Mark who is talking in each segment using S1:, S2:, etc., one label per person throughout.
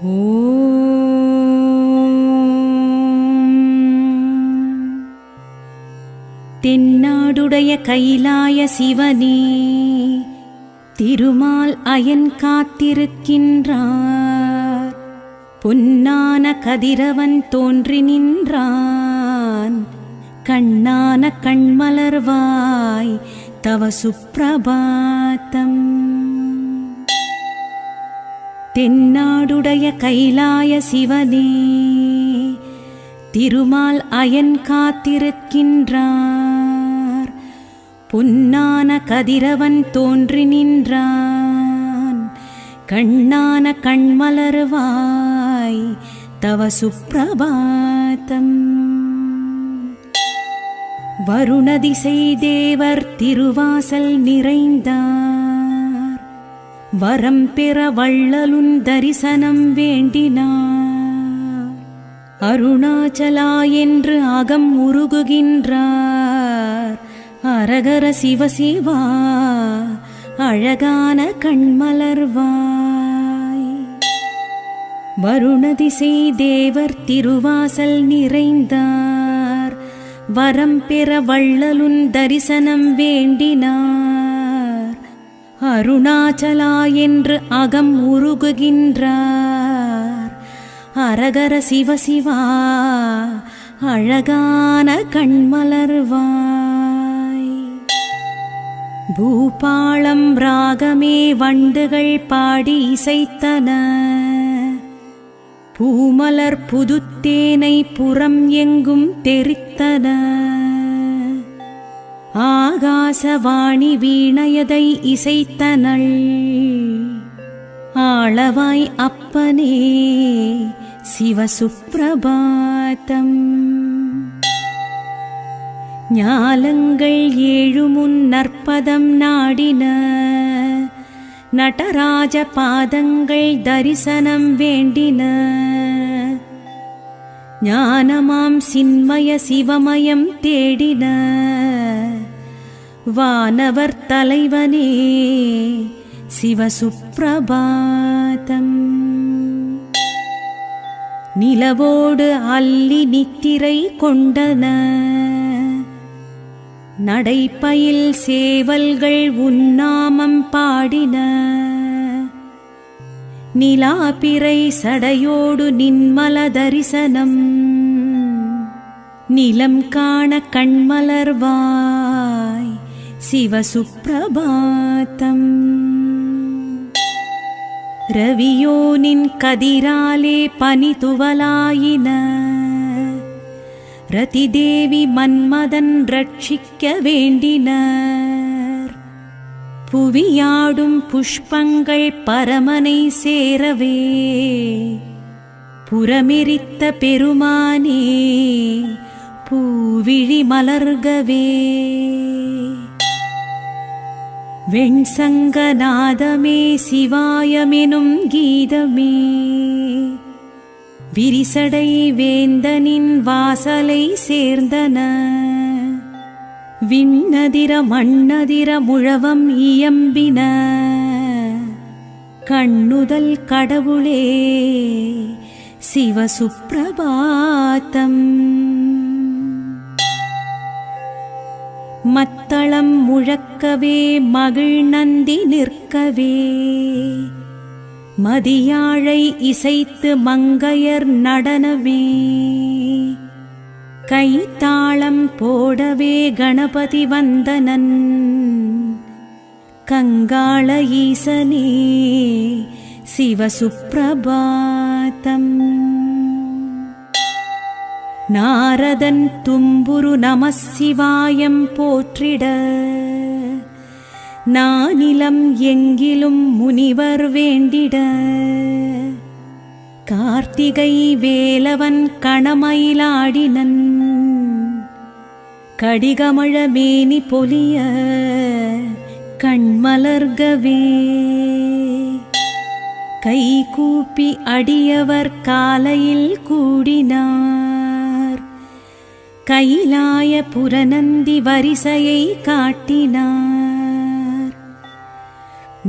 S1: தென்னாடுடைய கைலாய சிவனே, திருமால் அயன் காத்திருக்கின்றார். பொன்னான கதிரவன் தோன்றி நின்றான். கண்ணான கண்மலர்வாய் தவ சுப்ரபாதம். தென்னாடுடைய கைலாய சிவனே, திருமால் அயன் காத்திருக்கின்றார். பொன்னான கதிரவன் தோன்றி நின்றான். கண்ணான கண்மலர்வாய் தவ சுப்ரபாதம். வருணதிசை தேவர் திருவாசல் நிறைந்தார். வரம் பெற வள்ளலுன் தரிசனம் வேண்டினார். அருணாச்சலா என்று அகம் உருகுகின்றார். அரகர சிவசிவா அழகான கண்மலர்வாய். வருணதிசை தேவர் திருவாசல் நிறைந்தார். வரம் பெற வள்ளலுன் தரிசனம் வேண்டினார். அருணாச்சலா என்று அகம் உருகுகின்றார். அரகர சிவசிவா அழகான கண்மலர்வாய். பூபாளம் ராகமே வண்டுகள் பாடி இசைத்தன. பூமலர் புதுத்தேனை புறம் எங்கும் தெரித்தன. ஆகாசவாணி வீணையதை இசைத்தனள். ஆளவாய் அப்பனே சிவசுப்ரபாதம். ஞாலங்கள் ஏழுமுன் நற்பதம் நாடின. நடராஜ பாதங்கள் தரிசனம் வேண்டின. ஞானமாம் சின்மய சிவமயம் தேடின. வானவர் தலைவனே சிவசுப்ரபாதம். நிலவோடு அல்லி நித்திரை கொண்டன. நடைப்பயில் சேவல்கள் உன்னாமம் பாடின. நிலாபிறை சடையோடு நின்மல தரிசனம். நிலம் காண கண்மலர்வாய் சிவசுப்ரபாதம். ரவியோனின் கதிராலே பனிதுவலாயின. ரதிதேவி மன்மதன் ரட்சிக்க வேண்டினர். புவியாடும் புஷ்பங்கள் பரமனை சேரவே. புறமெரித்த பெருமானே பூவிழி மலர்கவே. வெண்சங்கநாதமே சிவாயமெனும் கீதமே. விரிசடை வேந்தனின் வாசலை சேர்ந்தன. விண்ணதிர மண்ணதிர முழவம் இயம்பின. கண்ணுதல் கடவுளே சிவசுப்ரபாதம். மத்தளம் முழக்கவே மகிழ் நந்தி நிற்கவே. மதியாழை இசைத்து மங்கையர் நடனமே. கைத்தாளம் போடவே கணபதி வந்தனன். கங்காள ஈசனே சிவசுப்ரபாதம். நாரதன் தும்புரு நமசிவாயம் போற்றிட. நானிலம் எங்கிலும் முனிவர் வேண்டிட. கார்த்திகை வேலவன் கணமயிலாடினன். கடிகமழ மேனி பொலிய கண்மலர்கவே. கைகூப்பி அடியவர் காலையில் கூடினார். கைலாய புரநந்தி வரிசையை காட்டினார்.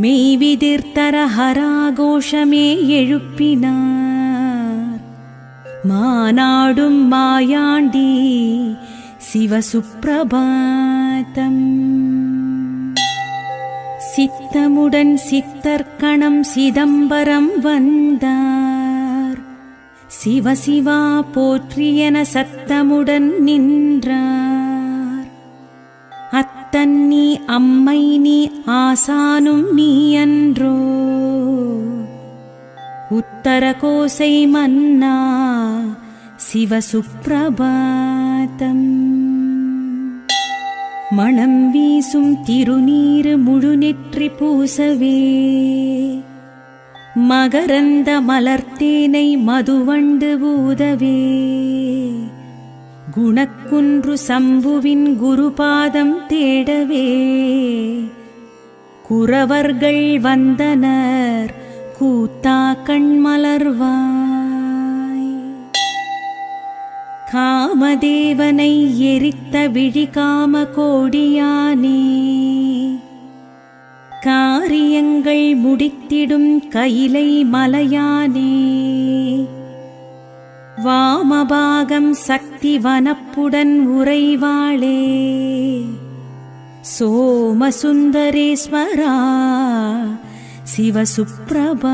S1: மெய்விதிர்த்தர ஹராகோஷமே எழுப்பினார். மானாடும் மாயாண்டி சிவசுப்ரபாதம். சித்தமுடன் சித்தர்க்கணம் சிதம்பரம் வந்தார். சிவசிவா போற்றியென சத்தமுடன் நின்றார். அத்தன் நீ அம்மை நீ ஆசானும் நீ அன்றோ, உத்தர கோசை மன்னா சிவசுப்ரபாதம். மணம் வீசும் திருநீரு முழுநெற்றி பூசவே, மகரந்த மலர்த்தேனை மதுவண்டு ஊதவே, குணக்குன்று சம்புவின் குருபாதம் தேடவே, குரவர்கள் வந்தனர் கூத்தா கண்மலர்வாய். காமதேவனை எரித்த விழிகாம கோடியானே, காரியங்கள் முடித்திடும் கைலை மலையானே, வாமபாகம் சக்தி வனப்புடன் உறைவாளே, சோமசுந்தரேஸ்வரா சிவசுப்ரபாதம்.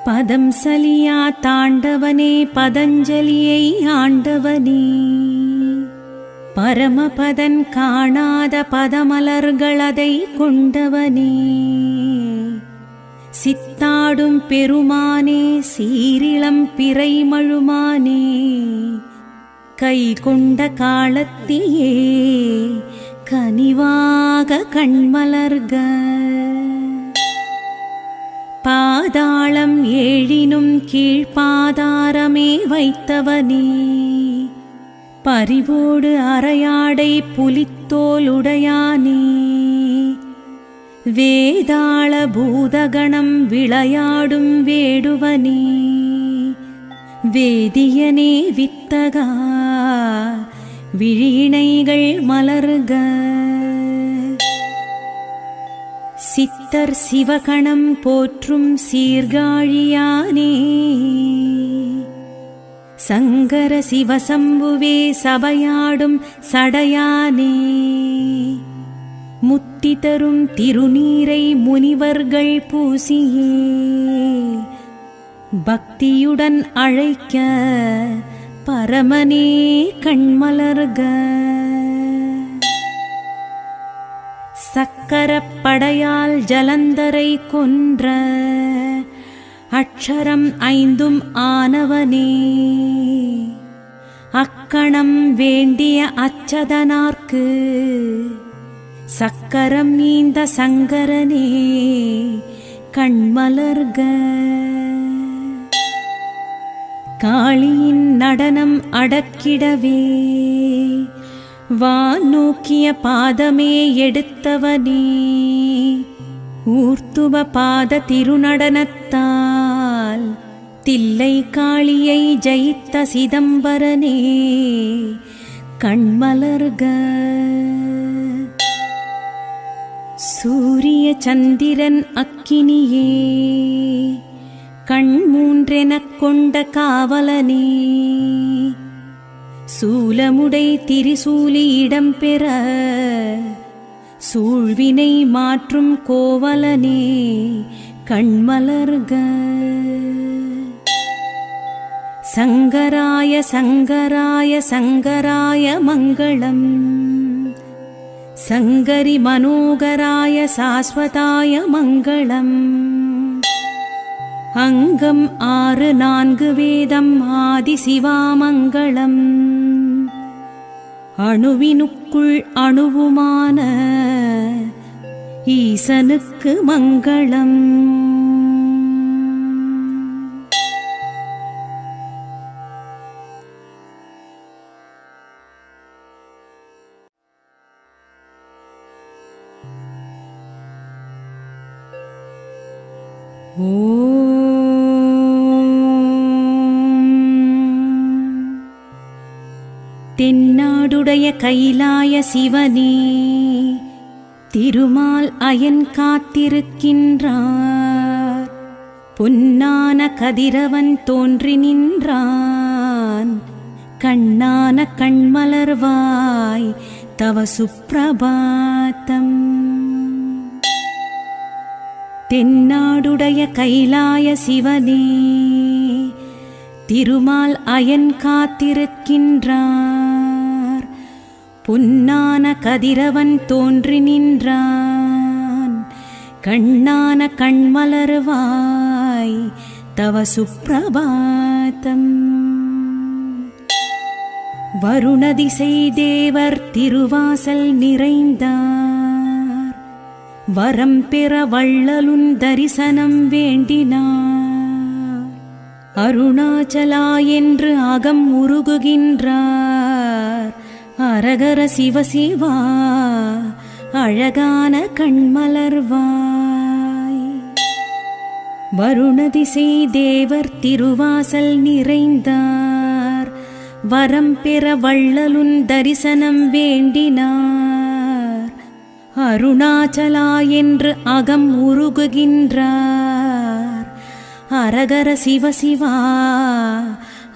S1: பதம் சலியா தாண்டவனே பதஞ்சலியை ஆண்டவனே, பரமபதன் காணாத பதமலர்களதை கொண்டவனே, சித்தாடும் பெருமானே சீரிளம் பிறைமழுமானே, கை கொண்ட காலத்தியே கனிவாக கண்மலர்க. பாதாளம் ஏழினும் கீழ்பாதாரமே வைத்தவனே, பரிவோடு அரையாடை புலித்தோலுடையானே, வேதாள பூதகணம் விளையாடும் வேடுவனே, வேதியனே வித்தகா விழிணைகள் மலர்க. சித்தர் சிவகணம் போற்றும் சீர்காழியானே, சங்கர சிவசம்புவே சபையாடும் சடையானே, முத்தி தரும் திருநீரை முனிவர்கள் பூசியே, பக்தியுடன் அழைக்க பரமனே கண்மலர்க. சக்கரப்படையால் ஜலந்தரை கொன்ற அக்ஷரம் ஐந்தும் ஆனவனே, அக்கணம் வேண்டிய அச்சதனார்க்கு சக்கரம் நீந்த சங்கரனே கண்மலர்க. காளியின் நடனம் அடக்கிடவே, வான் நோக்கிய பாதமே எடுத்தவனே, ஊர்த்துவ பாத திருநடனத்தால் தில்லை காளியை ஜெயித்த சிதம்பரனே கண்மலர்க. சூரிய சந்திரன் அக்கினியே, கண் மூன்றெனக் கொண்ட காவலனே, சூலமுடை திரிசூலி இடம்பெற சூழ்வினை மாற்றும் கோவலனே கண்மலர்க. சங்கராய சங்கராய சங்கராய மங்களம், சங்கரி மனோகராய சாஸ்வதாய மங்களம். அங்கம் 6 4 வேதம் ஆதி சிவாமங்களம், அணுவினுக்குள் அணுவுமான ஈசனுக்கு மங்களம். தென்னாடுடைய கைலாய சிவனே, திருமால் அயன் காத்திருக்கின்றார். பொன்னான கதிரவன் தோன்றி நின்றான். கண்ணான கண்மலர்வாய் தவ சுப்ரபாதம். தென்னாடுடைய கைலாய சிவனே, திருமால் அயன் காத்திருக்கின்றார். பொன்னான கதிரவன் தோன்றி நின்றான். கண்ணான கண்மலர்வாய் தவ சுப்ரபாதம். வருணதிசை தேவர் திருவாசல் நிறைந்தார். வரம் பெற வள்ளலுன் தரிசனம் வேண்டினார். அருணாச்சலா என்று அகம் உருகுகின்றார். அரகர சிவசிவா அழகான கண்மலர்வாய். வருணதிசை தேவர் திருவாசல் நிறைந்தார். வரம் பெற வள்ளலுன் தரிசனம் வேண்டினார். அருணாச்சலா என்று அகம் உருகுகின்றார். அரகர சிவசிவா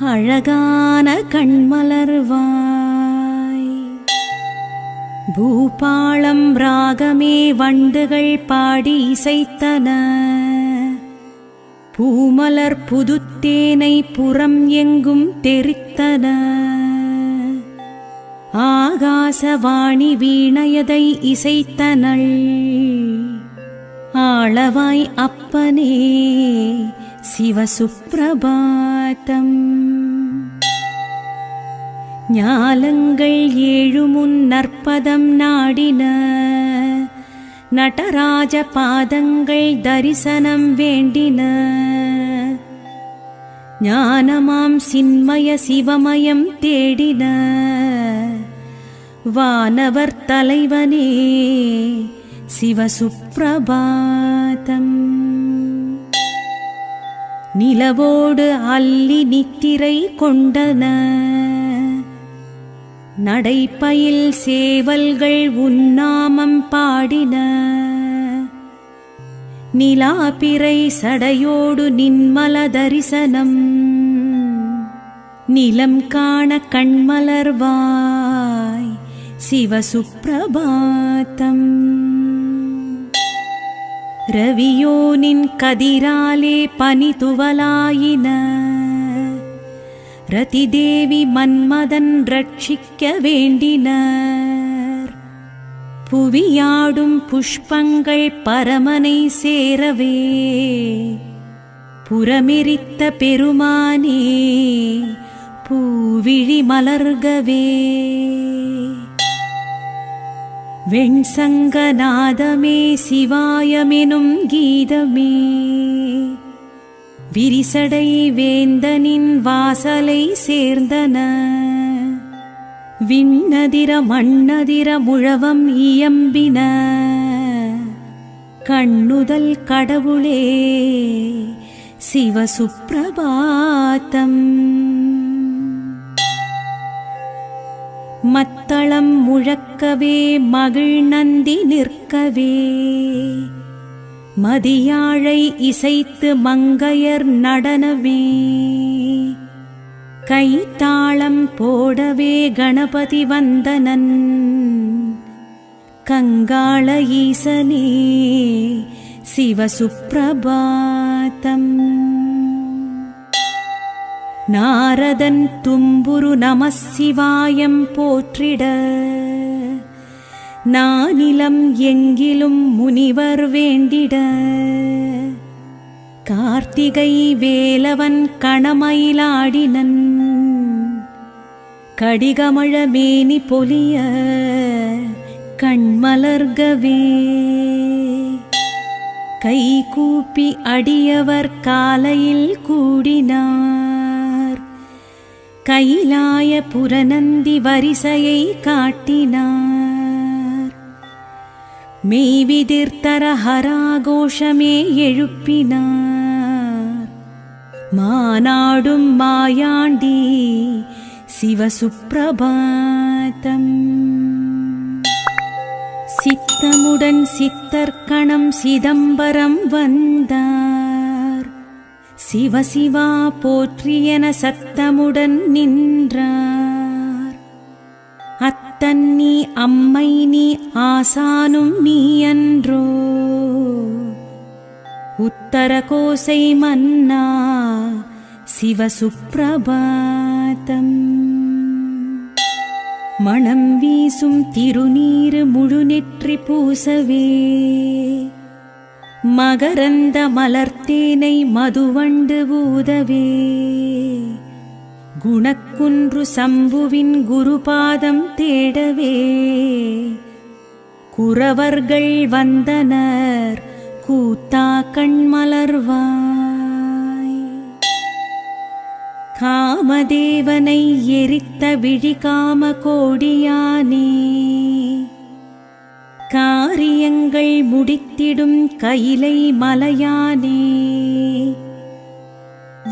S1: அழகான கண்மலர்வாய். பூபாளம் ராகமே வண்டுகள் பாடி இசைத்தன. பூமலர் புதுத்தேனை புறம் எங்கும் தெரித்தன. ஆகாசவாணி வீணையதை இசைத்தனள். ஆளவாய் அப்பனே சிவசுப்ரபாதம். ஞாலங்கள் ஏழுமுன் நற்பதம் நாடின. நடராஜ பாதங்கள் தரிசனம் வேண்டின. ஞானமாம் சின்மய சிவமயம் தேடின. வானவர் தலைவனே சிவசுப்ரபாதம். நிலவோடு அல்லி நித்திரை கொண்டன. நடைப்பயில் சேவல்கள் உன்னாமம் பாடின. நிலாபிறை சடையோடு நின்மல தரிசனம். நிலம் காண கண்மலர்வாய் சிவசுப்ரபாதம். ரவியோனின் கதிராலே பனிதுவலாயின. ரதிதேவி மன்மதன் ரட்சிக்க வேண்டினர். புவியாடும் புஷ்பங்கள் பரமனை சேரவே. புறமெரித்த பெருமானே பூவிழி மலர்கவே. வெண்சங்கநாதமே சிவாயமெனும் கீதமே. விரிசடை வேந்தனின் வாசலை சேர்ந்தன. விண்ணதிர மண்ணதிர முழவம் இயம்பின. கண்ணுதல் கடவுளே சிவசுப்ரபாதம். மத்தளம் முழக்கவே மகிழ் நந்தி நிற்கவே. மதியாழை இசைத்து மங்கையர் நடனவே. கைத்தாளம் போடவே கணபதி வந்தனன். கங்காள ஈசனே சிவசுப்ரபாதம். நாரதன் தும்புரு நமசிவாயம் போற்றிட. நானிலம் எங்கிலும் முனிவர் வேண்டிட. கார்த்திகை வேலவன் கணமயிலாடினன். கடிகமழ மேனி பொலிய கண்மலர்கவே. கைகூப்பி அடியவர் காலையில் கூடினார். கைலாய புரநந்தி வரிசையை காட்டினார். மெய்விதிர்த்தர ஹராகோஷமே எழுப்பினார். மானாடும் மாயாண்டி சிவசுப்ரபாதம். சித்த சத்தமுடன் சித்தர்கணம் சிதம்பரம் வந்தார். சிவசிவா போற்றியென சத்தமுடன் நின்றார். அத்தன் நீ அம்மை நீ ஆசானும் நீ அன்றோ, உத்தர கோசை மன்னா சிவசுப்ரபாதம். மணம் வீசும் திருநீரு முழுநெற்றி பூசவே, மகரந்த மலர்த்தேனை மதுவண்டு ஊதவே, குணக்குன்று சம்புவின் குருபாதம் தேடவே, குரவர்கள் வந்தனர் கூத்தா கண்மலர்வாய். காமதேவனை எரித்த விழிகாம கோடியானே, காரியங்கள் முடித்திடும் கைலை மலையானே,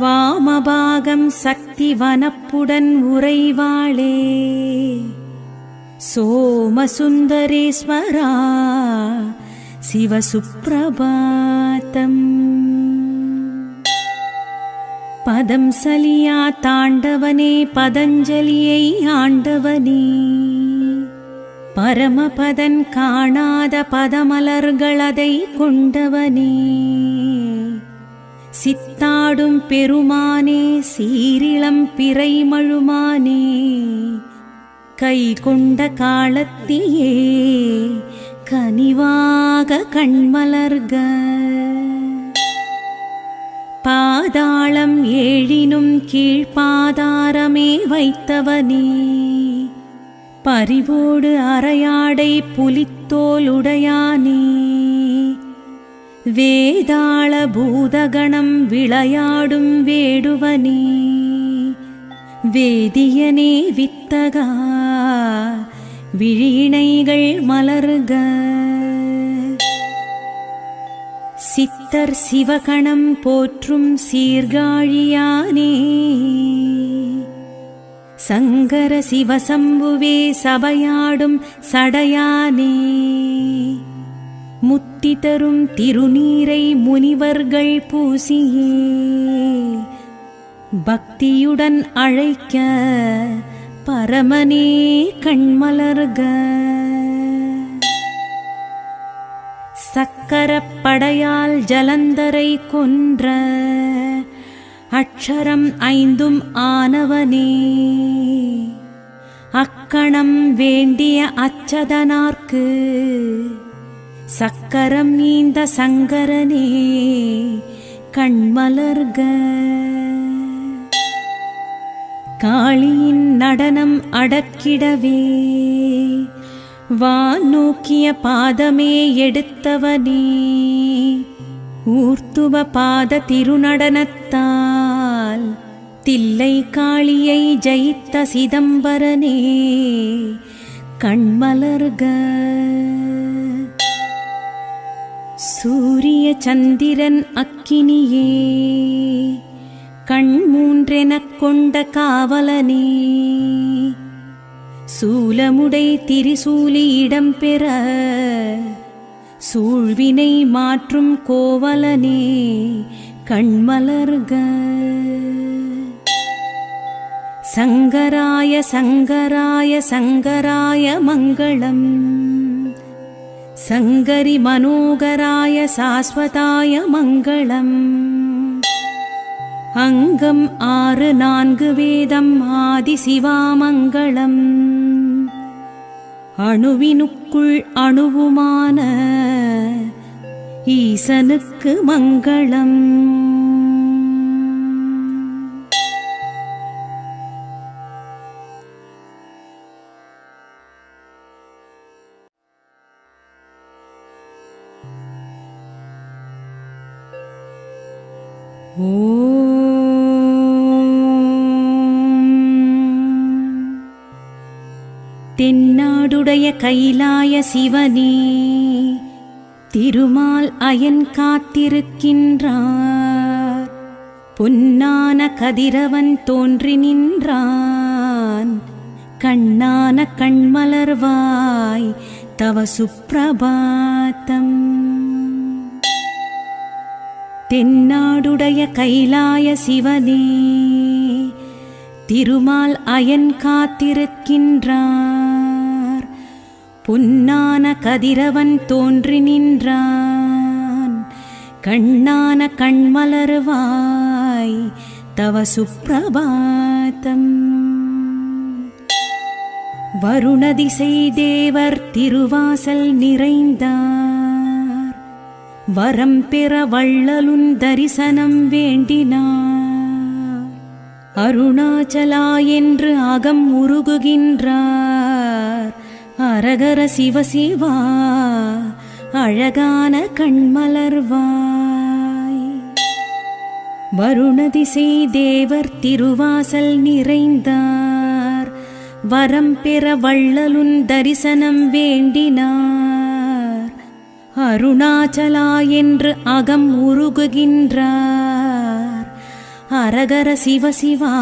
S1: வாமபாகம் சக்தி வனப்புடன் உறைவாளே, சோமசுந்தரேஸ்வரா சிவசுப்ரபாதம். பதம் சலியா தாண்டவனே பதஞ்சலியை ஆண்டவனே, பரமபதன் காணாத பதமலர்களதை கொண்டவனே, சித்தாடும் பெருமானே சீரிளம் பிறைமழுமானே, கை கொண்ட காலத்தியே கனிவாக கண்மலர்க. பாதாளம் ஏழினும் கீழ்பாதாரமே வைத்தவனே, பரிவோடு அரையாடை புலித்தோலுடையானே, வேதாள பூதகணம் விளையாடும் வேடுவனே, வேதியனே வித்தகா விழிணைகள் மலர்க. சித்தர் சிவகணம் போற்றும் சீர்காழியானே, சங்கர சிவசம்புவே சபையாடும் சடையானே, முத்தி தரும் திருநீரை முனிவர்கள் பூசியே, பக்தியுடன் அழைக்க பரமனே கண்மலர்க. சக்கரப்படையால் ஜலந்தரை கொன்ற அக்ஷரம் ஐந்தும் ஆனவனே, அக்கணம் வேண்டிய அச்சதனார்க்கு சக்கரம் நீந்த சங்கரனே கண்மலர்க. காளியின் நடனம் அடக்கிடவே, வான் நோக்கிய பாதமே எடுத்தவனே, ஊர்த்துவ பாத திருநடனத்தால் தில்லை காளியை ஜெயித்த சிதம்பரனே கண்மலர்க. சூரிய சந்திரன் அக்கினியே, கண் மூன்றெனக் கொண்ட காவலனே, சூலமுடை திரிசூலி இடம்பெற சூழ்வினை மாற்றும் கோவலனே கண்மலர்க. சங்கராய சங்கராய சங்கராய மங்களம், சங்கரி மனோகராய சாஸ்வதாய மங்களம். அங்கம் 6 4 வேதம் ஆதி சிவாமங்களம், அணுவினுக்குள் அணுவுமான ஈசனுக்கு மங்களம். தென்னாடுடைய கைலாய சிவனே, திருமால் அயன் காத்திருக்கின்றார். பொன்னான கதிரவன் தோன்றி நின்றான், கண்ணான கண்மலர்வாய் तव सुप्रभातम् தென்னாடுடைய கைலாய சிவனே திருமால் அயன் காத்திருக்கின்றார் பொன்னான கதிரவன் தோன்றி நின்றான் கண்ணான கண்மலர்வாய் தவ சுப்பிரபாதம் வருணதிசை தேவர் திருவாசல் நிறைந்தார் வரம் பெற வள்ளலுன் தரிசனம் வேண்டினார் அருணாச்சலா என்று அகம் உருகுகின்றார் அரகர சிவசிவா அழகான கண்மலர்வாய் வருணதிசை தேவர் திருவாசல் நிறைந்தார் வரம் பெற வள்ளலுன் தரிசனம் வேண்டினார் அருணாச்சலா என்று அகம் உருகுகின்றார் அரகர சிவசிவா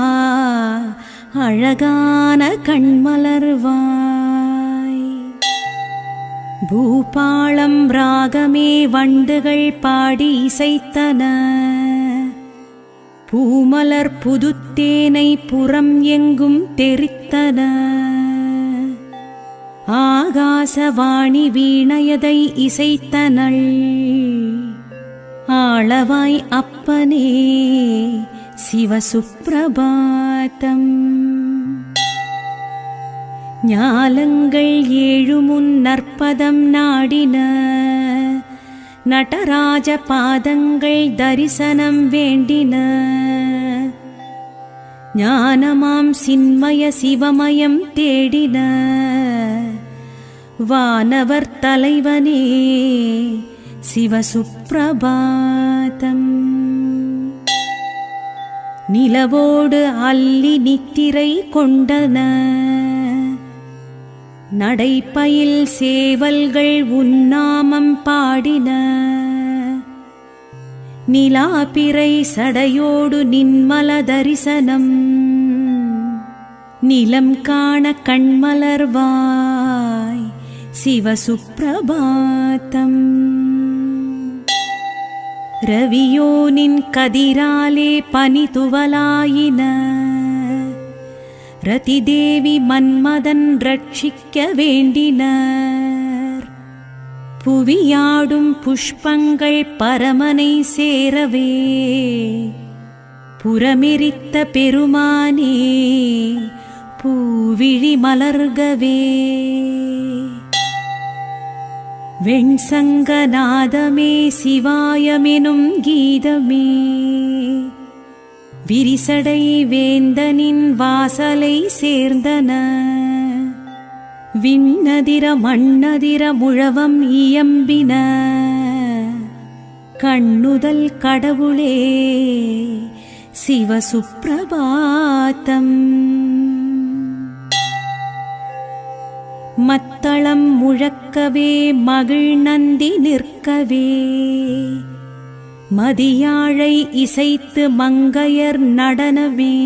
S1: அழகான கண்மலர்வாய் பூபாளம் ராகமே வண்டுகள் பாடி இசைத்தன பூமலர் புதுத்தேனை புறம் எங்கும் தெரித்தன ஆகாசவாணி வீணையதை இசைத்தனள் ஆளவாய் அப்பனே சிவசுப்பிரபாதம் ஞாலங்கள் ஏழுமுன் நற்பதம் நாடின நடராஜ பாதங்கள் தரிசனம் வேண்டின ஞானமாம் சின்மய சிவமயம் தேடின வானவர் தலைவனே சிவசுப்பிரபாதம் நிலவோடு அல்லி நித்திரை கொண்டன நடைப்பயில் சேவல்கள் உன்னாமம் பாடின நிலாபிறை சடையோடு நின்மல தரிசனம் நிலம் காண கண்மலர்வாய் சிவசுப்பிரபாதம் ரவியோனின் கதிராலே பனிதுவலாயின ரதிதேவி மன்மதன் ரட்சிக்க வேண்டினர் புவியாடும் புஷ்பங்கள் பரமனை சேரவே புறமெரித்த பெருமானே பூவிழி மலர்கவே வெண்சங்கநாதமே சிவாயமெனும் கீதமே விரிசடை வேந்தனின் வாசலை சேர்ந்தன விண்ணதிர மண்ணதிர முழவம் இயம்பின கண்ணுதல் கடவுளே சிவசுப்பிரபாதம் மத்தளம் முழக்கவே மகிழ் நந்தி நிற்கவே மதியாழை இசைத்து மங்கையர் நடனவே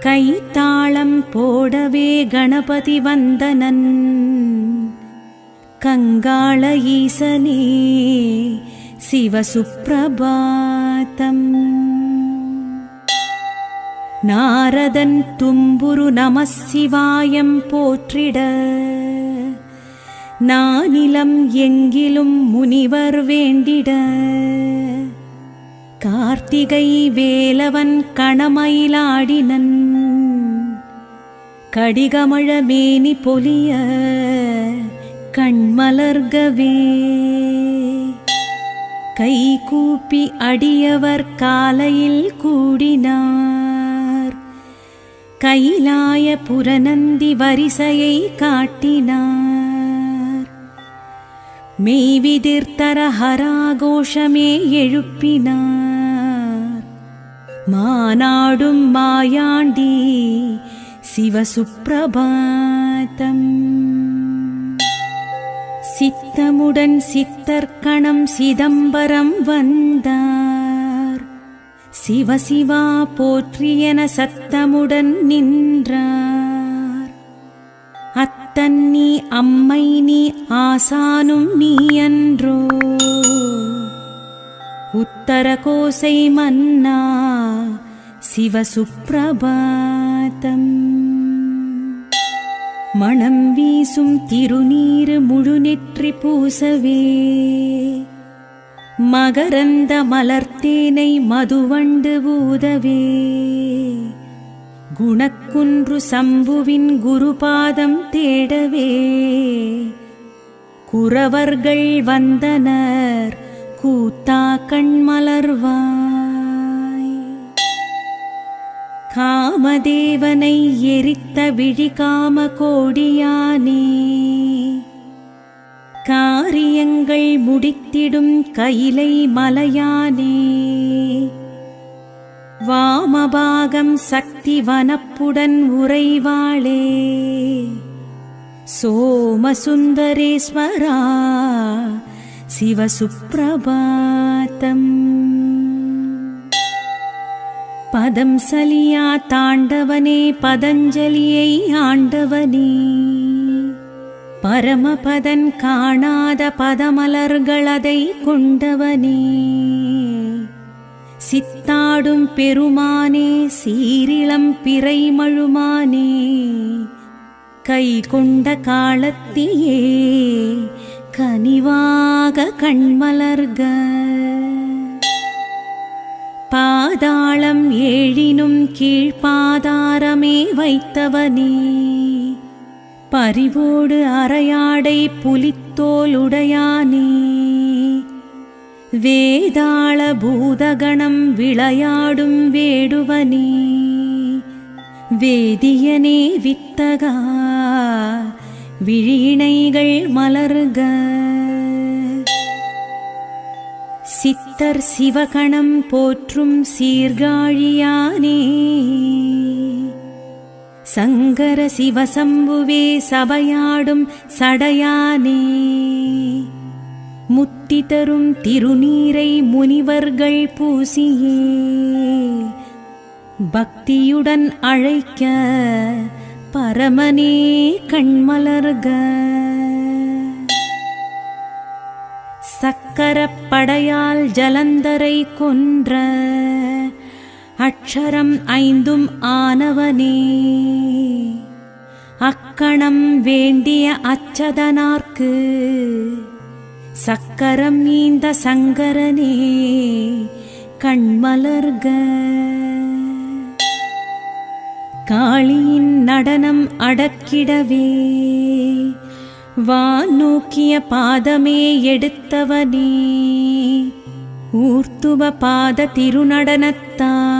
S1: கைத்தாளம் போடவே கணபதி வந்தனன் கங்காள ஈசனே சிவசுப்பிரபாதம் நாரதன் தும்புரு நமசிவாயம் போற்றிட நானிலம் எங்கிலும் முனிவர் வேண்டிட கார்த்திகை வேலவன் கணமயிலாடினன் கடிகமழ மேனி பொலிய கண்மலர்கவே கைகூப்பி அடியவர் காலையில் கூடினார் கைலாய புரநந்தி வரிசையை காட்டினார் மெய்விதிர்த்தர ஹராகோஷமே எழுப்பினார் மானாடும் மாயாண்டி சிவசுப்பிரபாதம் சித்தமுடன் சித்தர்க்கணம் சிதம்பரம் வந்தார் சிவசிவா போற்றியென சத்தமுடன் நின்றார் அப்பத்தன் நீ அம்மை நீ ஆசானும் நீ அன்றோ உத்தர கோசை மன்னா சிவசுப்ரபாதம். மணம் வீசும் திருநீரு முழுநெற்றி பூசவே மகரந்த மலர்த்தேனை மதுவண்டு ஊதவே குணக்குன்று சம்புவின் குருபாதம் தேடவே குரவர்கள் வந்தனர் கூத்தா கண்மலர்வாய். காமதேவனை எரித்த விழிகாம கோடியானே காரியங்கள் முடித்திடும் கைலை மலையானே வாமபாகம் சக்தி வனப்புடன் உறைவாளே சோமசுந்தரேஸ்வரா சிவசுப்ரபாதம். பதம் சலியா தாண்டவனே பதஞ்சலியை ஆண்டவனே பரமபதன் காணாத பதமலர்களதை கொண்டவனே சித்தாடும் பெருமானே சீரிளம் பிறைமழுமானே கை கொண்ட காலத்தியே கனிவாக கண்மலர்க. பாதாளம் ஏழினும் கீழ்பாதாரமே வைத்தவனே பரிவோடு அரையாடை புலித்தோலுடையானே வேதாள பூதகணம் விளையாடும் வேடுவனே வேதியனே வித்தகா விழிணைகள் மலர்க. சித்தர் சிவகணம் போற்றும் சீர்காழியானே சங்கர சிவசம்புவே சபையாடும் சடையானே முத்தி தரும் திருநீரை முனிவர்கள் பூசியே பக்தியுடன் அழைக்க பரமனே கண்மலர்க. சக்கரப்படையால் ஜலந்தரை கொன்ற அக்ஷரம் ஐந்தும் ஆனவனே அக்கணம் வேண்டிய அச்சதனார்க்கு சக்கரம் ஈந்த சங்கரனே கண்மலர்க. காளியின் நடனம் அடக்கிடவே வான் நோக்கிய பாதமே எடுத்தவனே ஊர்த்துவ பாத திருநடனத்தால்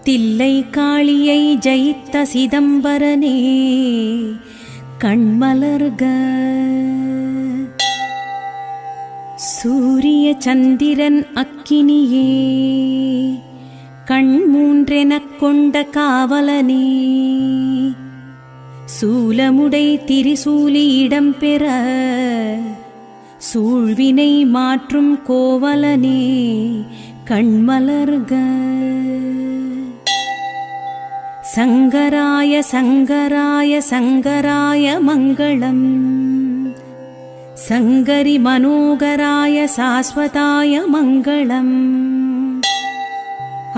S1: தில்லை காளியை ஜெயித்த சிதம்பரனே கண்மலர்க. சூரிய சந்திரன் அக்கினியே கண் மூன்றெனக் கொண்ட காவலனே சூலமுடை திரிசூலி இடம்பெற சூழ்வினை மாற்றும் கோவலனே கண்மலர்க. சங்கராய சங்கராய சங்கராய மங்களம் சங்கரி மனோகராய சாஸ்வதாய மங்களம்.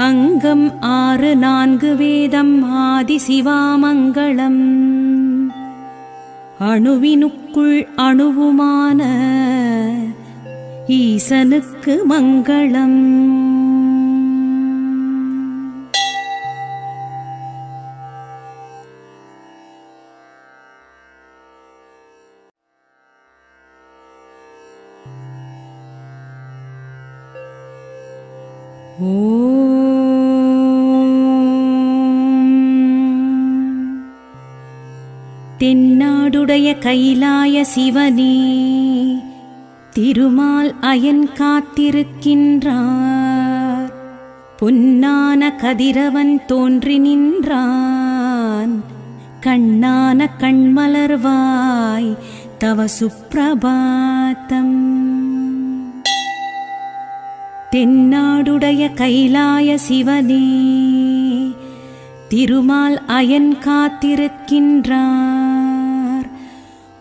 S1: அங்கம் 6 4 வேதம் ஆதி சிவாமங்களம் அணுவினுக்குள் அணுவுமான ஈசனுக்கு மங்களம். தென்னாடுடைய கைலாய சிவனே திருமால் அயன் காத்திருக்கின்றார் பொன்னான கதிரவன் தோன்றி நின்றான் கண்ணான கண்மலர்வாய் தவ சுப்ரபாதம். தென்னாடுடைய கைலாய சிவனே திருமால் அயன் காத்திருக்கின்றான்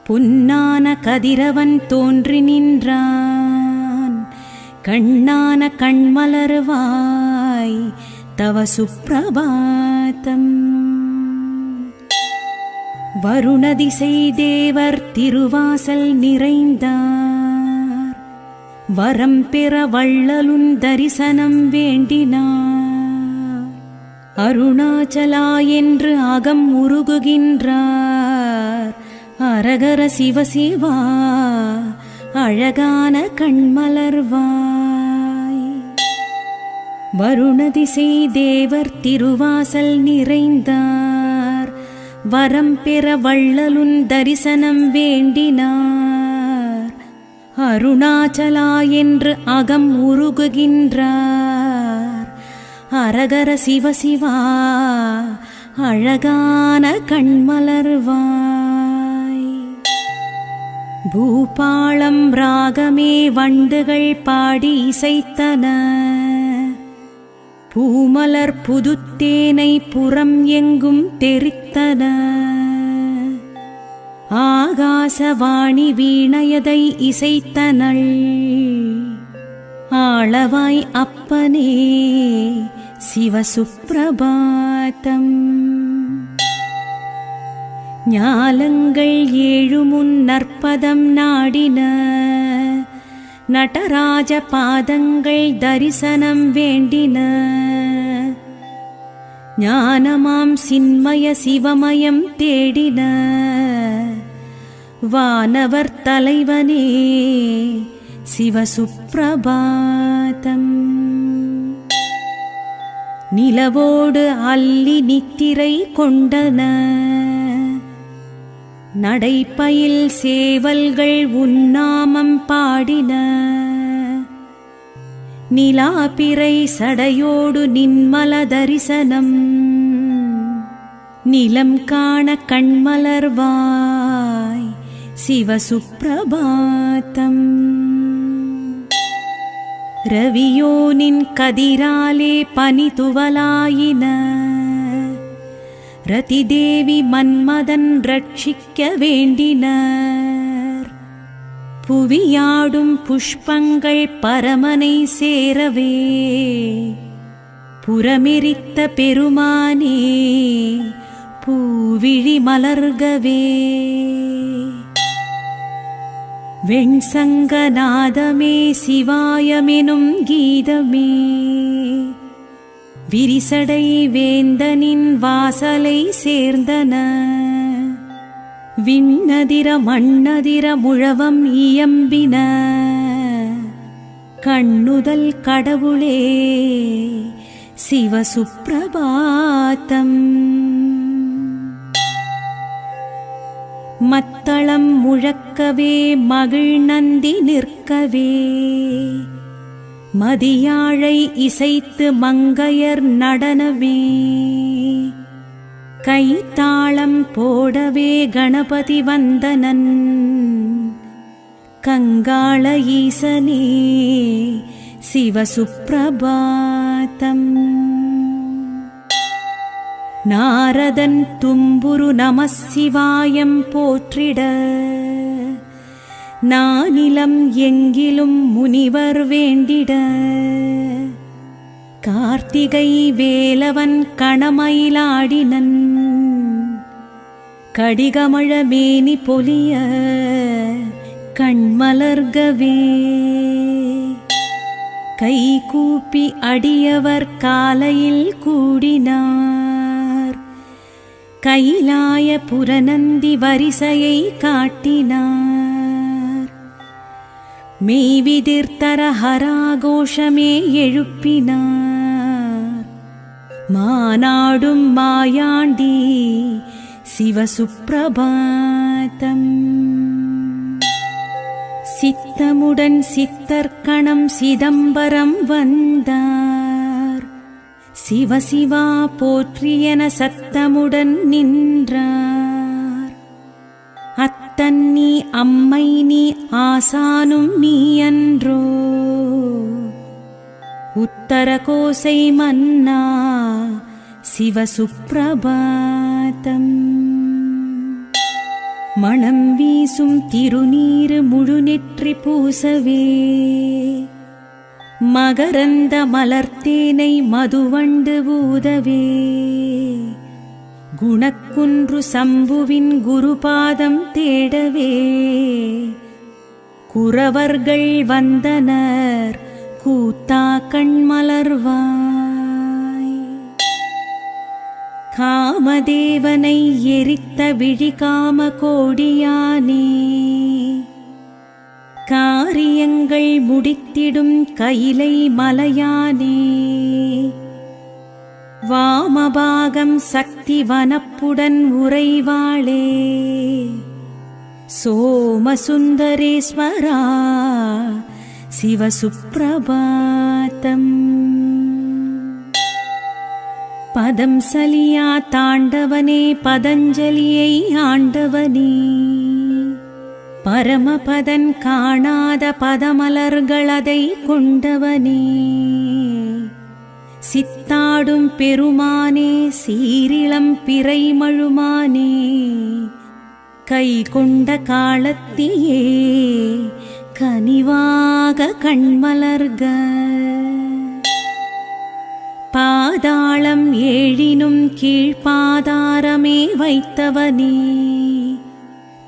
S1: பொன்னான கதிரவன் தோன்றி நின்றான். கண்ணான கண்மலர்வாய் தவ சுப்பிரபாதம். வருணதிசை தேவர் திருவாசல் நிறைந்தார். வரம் பெற வள்ளலுன் தரிசனம் வேண்டினார். அருணாச்சலா என்று அகம் உருகுகின்றார். அரகர சிவசிவா அழகான கண்மலர்வாய். வருணதிசை தேவர் திருவாசல் நிறைந்தார். வரம் பெற வள்ளலுன் தரிசனம் வேண்டினார். அருணாச்சலா என்று அகம் உருகுகின்றார். அரகர சிவசிவா அழகான கண்மலர்வாய். பூபாளம் ராகமே வண்டுகள் பாடி இசைத்தன. பூமலர் புதுத்தேனை புறம் எங்கும் தெரித்தன. ஆகாசவாணி வீணையதை இசைத்தனள். ஆளவாய் அப்பனே சிவசுப்பிரபாதம். ஞாலங்கள் ஏழுமுன் நற்பதம் நாடின. நடராஜ பாதங்கள் தரிசனம் வேண்டின. ஞானமாம் சின்மய சிவமயம் தேடின. வானவர் தலைவனே சிவசுப்பிரபாதம். நிலவோடு அல்லி நித்திரை கொண்டன. நடைப்பயில் சேவல்கள் உன்னாமம் பாடின. நிலாபிறை சடையோடு நின்மல தரிசனம். நிலம் காண கண்மலர்வாய் சிவசுப்பிரபாதம். ரவியோனின் கதிராலே பனி துவலாயின. ரதிதேவி மன்மதன் ரட்சிக்க வேண்டினர். புவியாடும் புஷ்பங்கள் பரமனை சேரவே. புறமெரித்த பெருமானே பூவிழி மலர்கவே. வெண்சங்கநாதமே சிவாயமெனும் கீதமே. விரிசடை வேந்தனின் வாசலை சேர்ந்தன. விண்ணதிர மண்ணதிர முழவம் இயம்பின. கண்ணுதல் கடவுளே சிவசுப்பிரபாதம். மத்தளம் முழக்கவே மகிழ் நந்தி நிற்கவே. மதியாழை இசைத்து மங்கையர் நடனவே. கைத்தாளம் போடவே கணபதி வந்தனன். கங்காள ஈசனே சிவசுப்பிரபாதம். நாரதன் தும்புரு நமசிவாயம் போற்றிட. நானிலம் எங்கிலும் முனிவர் வேண்டிட. கார்த்திகை வேலவன் கணமயிலாடினன். கடிகமழ மேனி பொலிய கண்மலர்கவே. கை கூப்பி அடியவர் காலையில் கூடினார். கைலாய புரநந்தி வரிசையை காட்டினார். மெய்விதிர்த்தர ஹராகோஷமே எழுப்பினார். மானாடும் மாயாண்டி சிவசுப்பிரபாதம். சித்தமுடன் சித்தர்க்கணம் சிதம்பரம் வந்தார். சிவசிவா போற்றியென சத்தமுடன் நின்றார். அத்தன்னி அம்மை நீ ஆசானும் நீ அன்றோ. உத்தர கோசை மன்னா சிவசுப்பிரபாதம். மணம் வீசும் திருநீரு முழுநெற்றி பூசவே மகரந்த மலர்த்தேனை மதுவண்டு ஊதவே குணக்குன்று சம்புவின் குருபாதம் தேடவே குரவர்கள் வந்தனர் கூத்தா கண்மலர்வாய். காமதேவனை எரித்த விழிகாம கோடியானே காரியங்கள் முடித்திடும் கைலை மலையானே வாமபாகம் சக்தி வனப்புடன் உறைவாளே சோமசுந்தரேஸ்வரா சிவசுப்ரபாதம். பதம் சலியா தாண்டவனே பதஞ்சலியை ஆண்டவனே பரமபதன் காணாத பதமலர்களதை கொண்டவனே சித்தாடும் பெருமானே சீரிளம் பிறை மழுமானே கை கொண்ட காலத்தியே கனிவாக கண்மலர்க. பாதாளம் ஏழினும் கீழ்பாதாரமே வைத்தவனே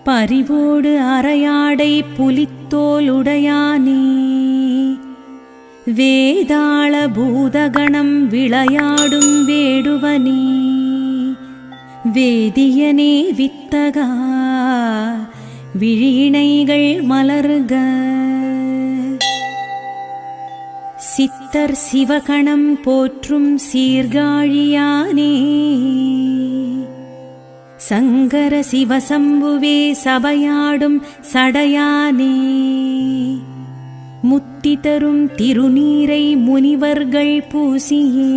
S1: பரிவோடு அரையாடை புலித்தோலுடையானே வேதாள பூதகணம் விளையாடும் வேடுவனே வேதியனே வித்தகா விழிணைகள் மலர்க. சித்தர் சிவகணம் போற்றும் சீர்காழியானே சங்கர சிவசம்புவே சபையாடும் சடையானே முத்தி தரும் திருநீரை முனிவர்கள் பூசியே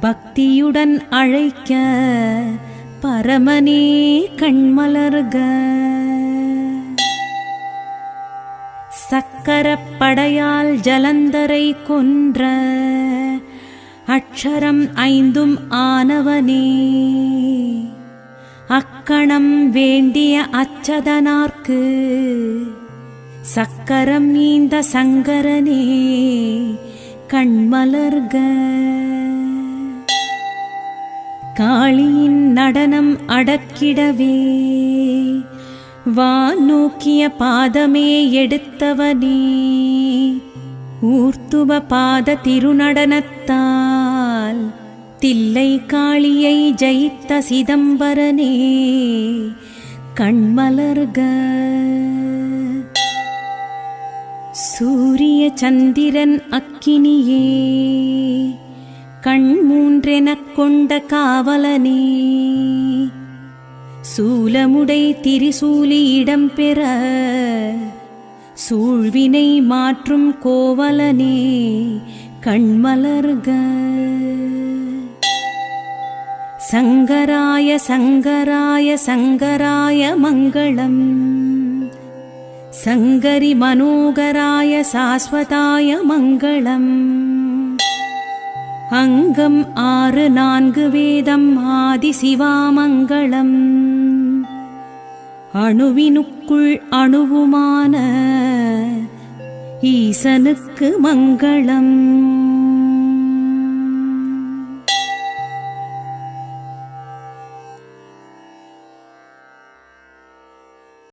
S1: பக்தியுடன் அழைக்க பரமனே கண்மலர்க. சக்கரப்படையால் ஜலந்தரை கொன்ற அக்ஷரம் 5 ஆனவனே அக்கணம் வேண்டிய அச்சதனார்க்கு சக்கரம் நீந்த சங்கரனே கண்மலர்க. காளியின் நடனம் அடக்கிடவே வான் நோக்கிய பாதமே எடுத்தவனே ஊர்த்துவ பாத திருநடனத்தால் தில்லை காளியை ஜெயித்த சிதம்பரனே கண்மலர்க. சூரிய சந்திரன் அக்கினியே கண் 3 கொண்ட காவலனே சூலமுடை திரிசூலி இடம்பெற சூழ்வினை மாற்றும் கோவலனே கண்மலர்க. சங்கராய சங்கராய சங்கராய மங்களம் சங்கரி மனோகராய சாஸ்வதாய மங்களம். அங்கம் 6 4 வேதம் ஆதி சிவாமங்களம் அணுவினுக்குள் அணுவுமான ஈசனுக்கு மங்களம்.